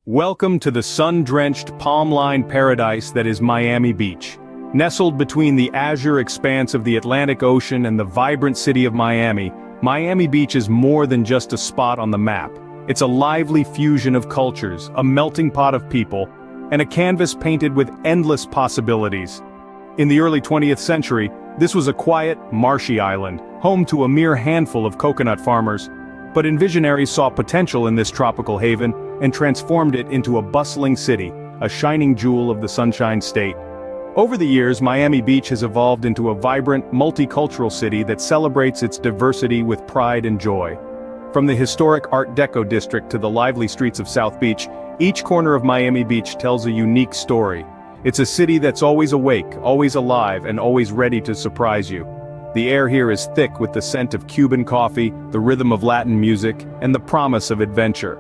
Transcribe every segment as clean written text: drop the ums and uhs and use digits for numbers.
Welcome to the sun-drenched, palm-lined paradise that is Miami Beach. Nestled between the azure expanse of the Atlantic Ocean and the vibrant city of Miami, Miami Beach is more than just a spot on the map. It's a lively fusion of cultures, a melting pot of people, and a canvas painted with endless possibilities. In the early 20th century, this was a quiet, marshy island, home to a mere handful of coconut farmers. But visionaries saw potential in this tropical haven and transformed it into a bustling city, a shining jewel of the Sunshine State. Over the years, Miami Beach has evolved into a vibrant, multicultural city that celebrates its diversity with pride and joy. From the historic Art Deco district to the lively streets of South Beach, each corner of Miami Beach tells a unique story. It's a city that's always awake, always alive, and always ready to surprise you. The air here is thick with the scent of Cuban coffee, the rhythm of Latin music, and the promise of adventure.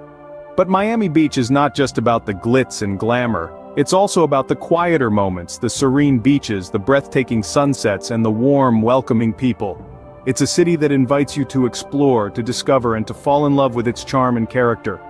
But Miami Beach is not just about the glitz and glamour. It's also about the quieter moments, the serene beaches, the breathtaking sunsets, and the warm, welcoming people. It's a city that invites you to explore, to discover, and to fall in love with its charm and character.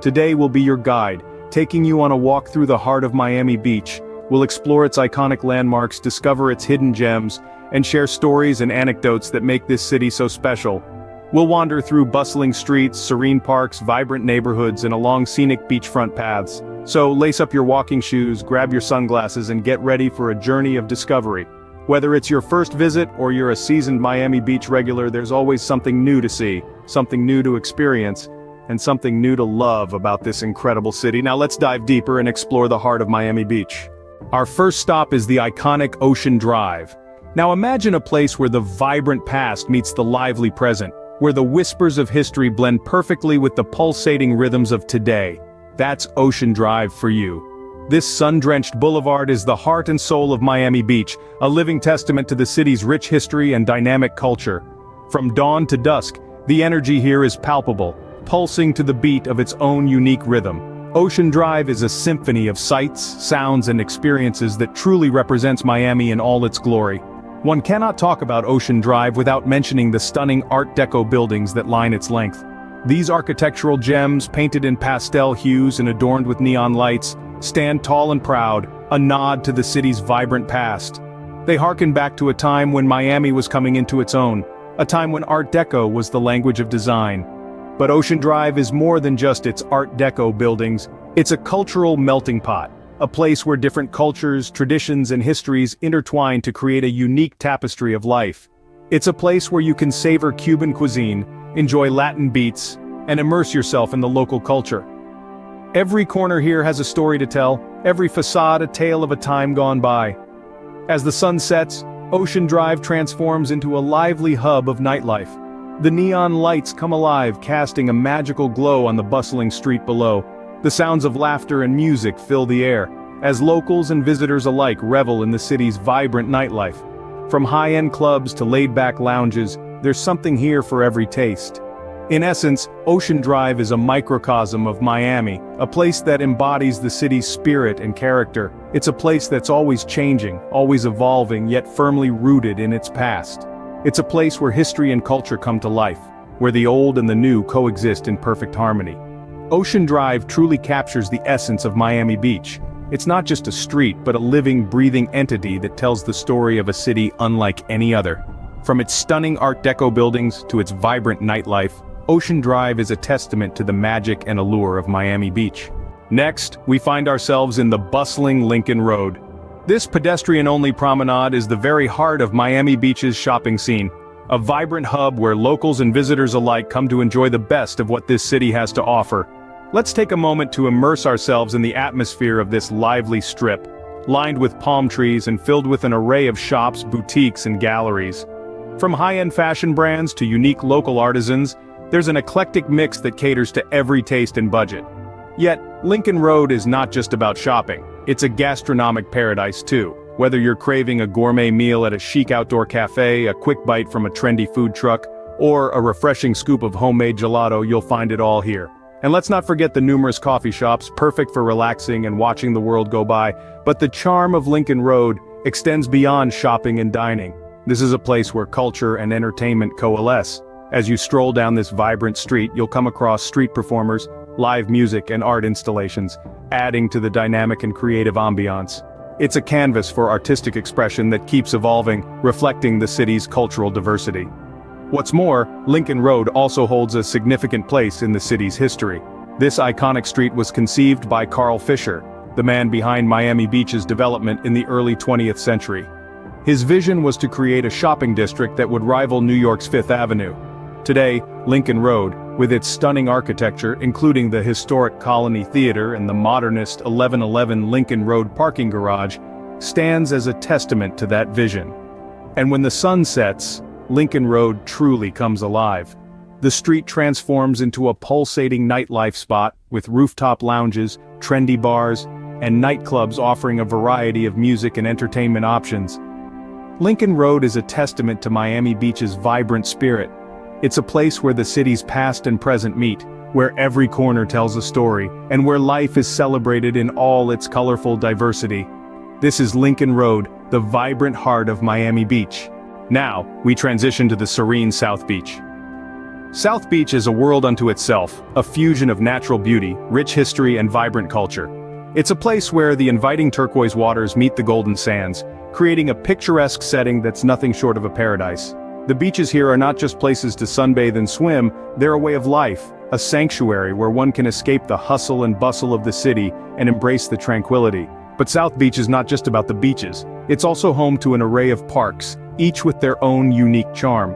Today will be your guide, taking you on a walk through the heart of Miami Beach. We'll explore its iconic landmarks, discover its hidden gems, and share stories and anecdotes that make this city so special. We'll wander through bustling streets, serene parks, vibrant neighborhoods, and along scenic beachfront paths. So lace up your walking shoes, grab your sunglasses, and get ready for a journey of discovery. Whether it's your first visit or you're a seasoned Miami Beach regular, there's always something new to see, something new to experience, and something new to love about this incredible city. Now let's dive deeper and explore the heart of Miami Beach. Our first stop is the iconic Ocean Drive. Now imagine a place where the vibrant past meets the lively present, where the whispers of history blend perfectly with the pulsating rhythms of today. That's Ocean Drive for you. This sun-drenched boulevard is the heart and soul of Miami Beach, a living testament to the city's rich history and dynamic culture. From dawn to dusk, the energy here is palpable, pulsing to the beat of its own unique rhythm. Ocean Drive is a symphony of sights, sounds, and experiences that truly represents Miami in all its glory. One cannot talk about Ocean Drive without mentioning the stunning Art Deco buildings that line its length. These architectural gems, painted in pastel hues and adorned with neon lights, stand tall and proud, a nod to the city's vibrant past. They harken back to a time when Miami was coming into its own, a time when Art Deco was the language of design. But Ocean Drive is more than just its Art Deco buildings. It's a cultural melting pot. A place where different cultures, traditions, and histories intertwine to create a unique tapestry of life. It's a place where you can savor Cuban cuisine, enjoy Latin beats, and immerse yourself in the local culture. Every corner here has a story to tell, every facade a tale of a time gone by. As the sun sets, Ocean Drive transforms into a lively hub of nightlife. The neon lights come alive, casting a magical glow on the bustling street below. The sounds of laughter and music fill the air, as locals and visitors alike revel in the city's vibrant nightlife. From high-end clubs to laid-back lounges, there's something here for every taste. In essence, Ocean Drive is a microcosm of Miami, a place that embodies the city's spirit and character. It's a place that's always changing, always evolving, yet firmly rooted in its past. It's a place where history and culture come to life, where the old and the new coexist in perfect harmony. Ocean Drive truly captures the essence of Miami Beach. It's not just a street, but a living, breathing entity that tells the story of a city unlike any other. From its stunning Art Deco buildings to its vibrant nightlife, Ocean Drive is a testament to the magic and allure of Miami Beach. Next, we find ourselves in the bustling Lincoln Road. This pedestrian-only promenade is the very heart of Miami Beach's shopping scene. A vibrant hub where locals and visitors alike come to enjoy the best of what this city has to offer. Let's take a moment to immerse ourselves in the atmosphere of this lively strip, lined with palm trees and filled with an array of shops, boutiques, and galleries. From high-end fashion brands to unique local artisans, there's an eclectic mix that caters to every taste and budget. Yet, Lincoln Road is not just about shopping. It's a gastronomic paradise too. Whether you're craving a gourmet meal at a chic outdoor cafe, a quick bite from a trendy food truck, or a refreshing scoop of homemade gelato, you'll find it all here. And let's not forget the numerous coffee shops, perfect for relaxing and watching the world go by. But the charm of Lincoln Road extends beyond shopping and dining. This is a place where culture and entertainment coalesce. As you stroll down this vibrant street, you'll come across street performers, live music and art installations, adding to the dynamic and creative ambiance. It's a canvas for artistic expression that keeps evolving, reflecting the city's cultural diversity. What's more, Lincoln Road also holds a significant place in the city's history. This iconic street was conceived by Carl Fisher, the man behind Miami Beach's development in the early 20th century. His vision was to create a shopping district that would rival New York's Fifth Avenue. Today, Lincoln Road, with its stunning architecture including the historic Colony Theater and the modernist 1111 Lincoln Road parking garage, stands as a testament to that vision. And when the sun sets, Lincoln Road truly comes alive. The street transforms into a pulsating nightlife spot with rooftop lounges, trendy bars, and nightclubs offering a variety of music and entertainment options. Lincoln Road is a testament to Miami Beach's vibrant spirit. It's a place where the city's past and present meet, where every corner tells a story, and where life is celebrated in all its colorful diversity. This is Lincoln Road, the vibrant heart of Miami Beach. Now, we transition to the serene South Beach. South Beach is a world unto itself, a fusion of natural beauty, rich history and vibrant culture. It's a place where the inviting turquoise waters meet the golden sands, creating a picturesque setting that's nothing short of a paradise. The beaches here are not just places to sunbathe and swim, they're a way of life, a sanctuary where one can escape the hustle and bustle of the city and embrace the tranquility. But South Beach is not just about the beaches, it's also home to an array of parks, each with their own unique charm.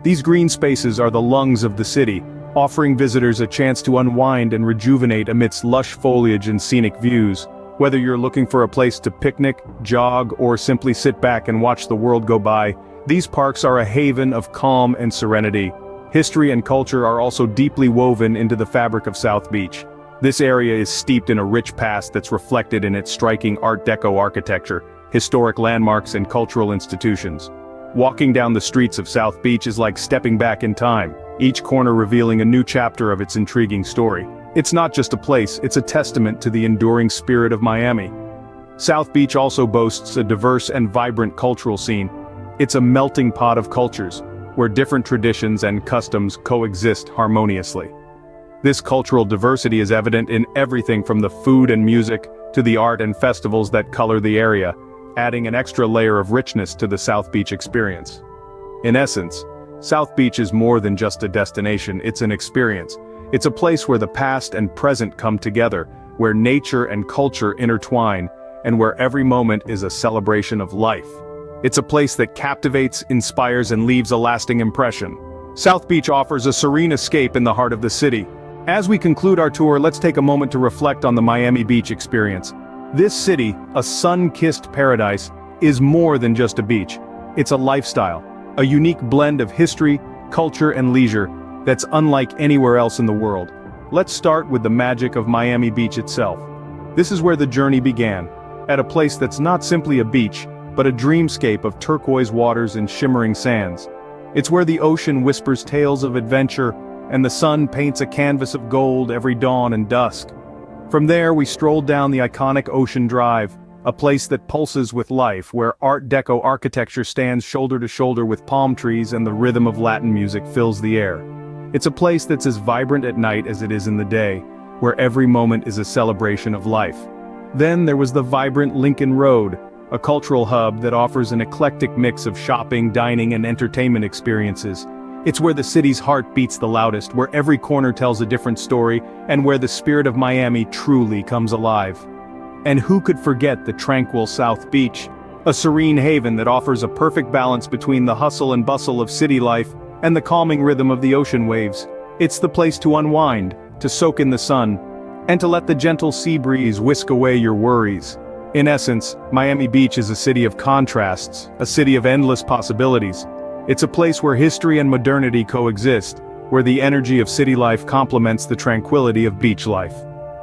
These green spaces are the lungs of the city, offering visitors a chance to unwind and rejuvenate amidst lush foliage and scenic views. Whether you're looking for a place to picnic, jog, or simply sit back and watch the world go by, these parks are a haven of calm and serenity. History and culture are also deeply woven into the fabric of South Beach. This area is steeped in a rich past that's reflected in its striking Art Deco architecture, historic landmarks and cultural institutions. Walking down the streets of South Beach is like stepping back in time, each corner revealing a new chapter of its intriguing story. It's not just a place, it's a testament to the enduring spirit of Miami. South Beach also boasts a diverse and vibrant cultural scene. It's a melting pot of cultures, where different traditions and customs coexist harmoniously. This cultural diversity is evident in everything from the food and music to the art and festivals that color the area, adding an extra layer of richness to the South Beach experience. In essence, South Beach is more than just a destination, it's an experience. It's a place where the past and present come together, where nature and culture intertwine, and where every moment is a celebration of life. It's a place that captivates, inspires, and leaves a lasting impression. South Beach offers a serene escape in the heart of the city. As we conclude our tour, let's take a moment to reflect on the Miami Beach experience. This city, a sun-kissed paradise, is more than just a beach. It's a lifestyle, a unique blend of history, culture, and leisure that's unlike anywhere else in the world. Let's start with the magic of Miami Beach itself. This is where the journey began, at a place that's not simply a beach, but a dreamscape of turquoise waters and shimmering sands. It's where the ocean whispers tales of adventure, and the sun paints a canvas of gold every dawn and dusk. From there we strolled down the iconic Ocean Drive, a place that pulses with life, where Art Deco architecture stands shoulder to shoulder with palm trees and the rhythm of Latin music fills the air. It's a place that's as vibrant at night as it is in the day, where every moment is a celebration of life. Then there was the vibrant Lincoln Road, a cultural hub that offers an eclectic mix of shopping, dining, and entertainment experiences. It's where the city's heart beats the loudest, where every corner tells a different story, and where the spirit of Miami truly comes alive. And who could forget the tranquil South Beach, a serene haven that offers a perfect balance between the hustle and bustle of city life and the calming rhythm of the ocean waves. It's the place to unwind, to soak in the sun, and to let the gentle sea breeze whisk away your worries. In essence, Miami Beach is a city of contrasts, a city of endless possibilities. It's a place where history and modernity coexist, where the energy of city life complements the tranquility of beach life.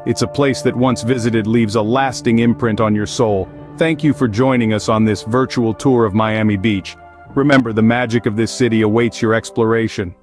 It's a place that once visited leaves a lasting imprint on your soul. Thank you for joining us on this virtual tour of Miami Beach. Remember, the magic of this city awaits your exploration.